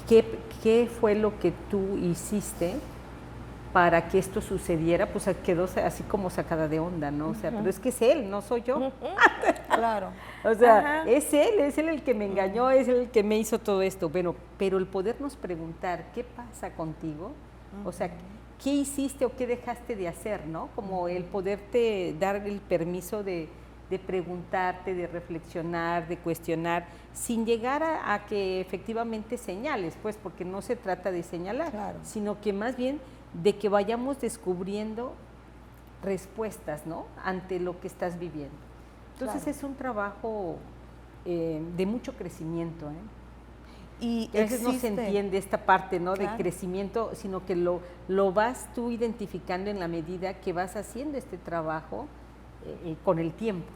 ¿qué fue lo que tú hiciste para que esto sucediera? Pues quedó así como sacada de onda, ¿no? O sea, pero es que es él, no soy yo. Claro. O sea, es él el que me engañó, es él el que me hizo todo esto. Bueno, pero el podernos preguntar, ¿qué pasa contigo? O sea, ¿qué hiciste o qué dejaste de hacer, no? Como el poderte dar el permiso de preguntarte, de reflexionar, de cuestionar, sin llegar a que efectivamente señales, pues, porque no se trata de señalar, claro, sino que más bien de que vayamos descubriendo respuestas, ¿no? Ante lo que estás viviendo. Entonces, claro, es un trabajo de mucho crecimiento, Y a veces no se entiende esta parte, ¿no? Claro, de crecimiento, sino que lo vas tú identificando en la medida que vas haciendo este trabajo con el tiempo.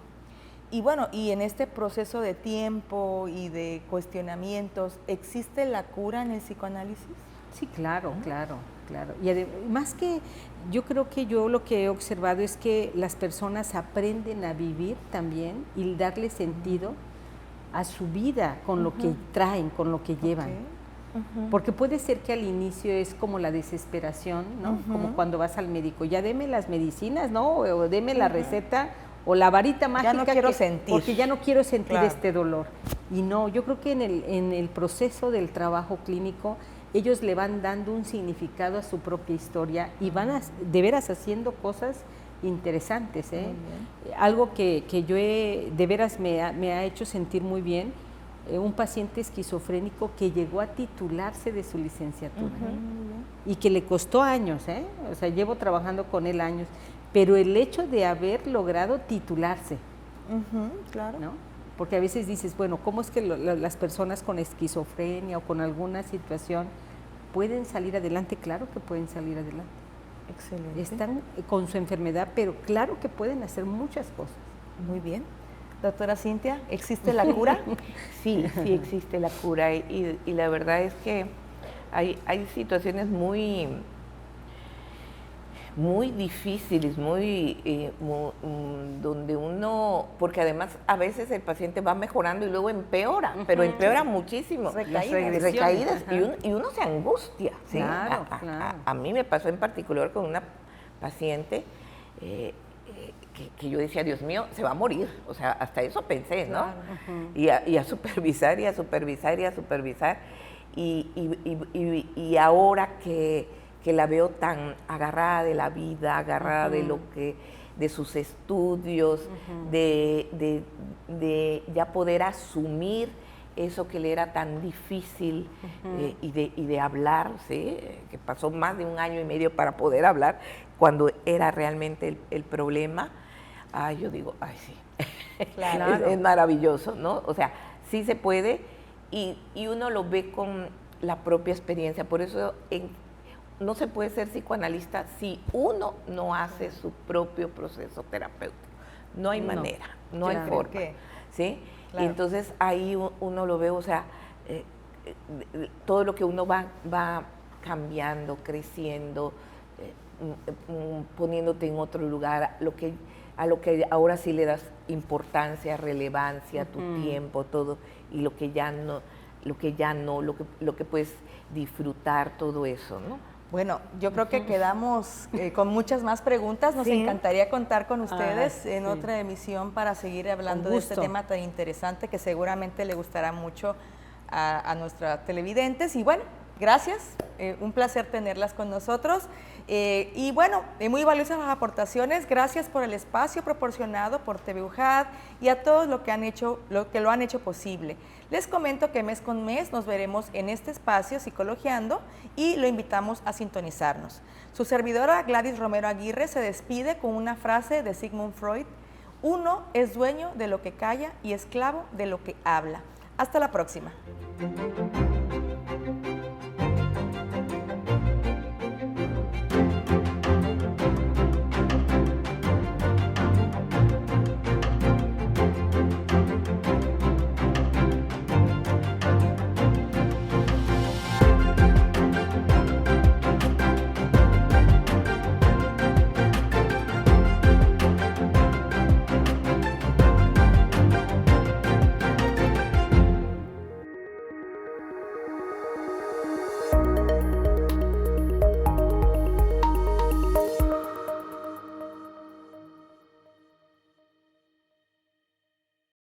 Y bueno, y en este proceso de tiempo y de cuestionamientos, ¿existe la cura en el psicoanálisis? Sí, claro, claro. Y además que yo creo que yo lo que he observado es que las personas aprenden a vivir también y darle sentido a su vida con lo que traen, con lo que llevan. Porque puede ser que al inicio es como la desesperación, ¿no? Como cuando vas al médico, ya deme las medicinas, ¿no? O deme la receta o la varita mágica. Ya no quiero sentir. Porque ya no quiero sentir este dolor. Y no, yo creo que en el proceso del trabajo clínico ellos le van dando un significado a su propia historia y van de veras haciendo cosas interesantes. Algo que yo de veras me ha hecho sentir muy bien, un paciente esquizofrénico que llegó a titularse de su licenciatura y que le costó años, o sea, llevo trabajando con él años, pero el hecho de haber logrado titularse, claro. ¿no? Porque a veces dices, bueno, ¿cómo es que las personas con esquizofrenia o con alguna situación pueden salir adelante? Claro que pueden salir adelante. Excelente. Están con su enfermedad, pero claro que pueden hacer muchas cosas. Muy bien. Doctora Cintia, ¿existe la cura? Sí, sí existe la cura y la verdad es que hay situaciones muy difíciles, donde uno, porque además a veces el paciente va mejorando y luego empeora, pero empeora muchísimo. Recaídas y uno se angustia. ¿Sí? Claro, a mí me pasó en particular con una paciente que yo decía, Dios mío, se va a morir. O sea, hasta eso pensé, ¿no? Claro. Y a supervisar, y a supervisar, y a supervisar. Y ahora que la veo tan agarrada de la vida, agarrada de sus estudios, de ya poder asumir eso que le era tan difícil y de hablar, ¿sí? Que pasó más de 1 año y medio para poder hablar, cuando era realmente el problema. Yo digo, ay, sí, claro. es maravilloso, ¿no? O sea, sí se puede y uno lo ve con la propia experiencia. Por eso no se puede ser psicoanalista si uno no hace su propio proceso terapéutico. No hay manera, no hay forma. ¿Sí? Claro. Y entonces ahí uno lo ve, o sea, todo lo que uno va cambiando, creciendo, poniéndote en otro lugar, a lo que ahora sí le das importancia, relevancia, tu tiempo, todo, y lo que puedes disfrutar, todo eso, ¿no? Bueno, yo creo que quedamos con muchas más preguntas. Nos encantaría contar con ustedes en otra emisión para seguir hablando de este tema tan interesante que seguramente le gustará mucho a nuestros televidentes. Y bueno, gracias, un placer tenerlas con nosotros. Y bueno, muy valiosas las aportaciones. Gracias por el espacio proporcionado por TV UJAT y a todos lo que lo han hecho posible. Les comento que mes con mes nos veremos en este espacio Psicologiando y lo invitamos a sintonizarnos. Su servidora Gladys Romero Aguirre se despide con una frase de Sigmund Freud: uno es dueño de lo que calla y esclavo de lo que habla. Hasta la próxima.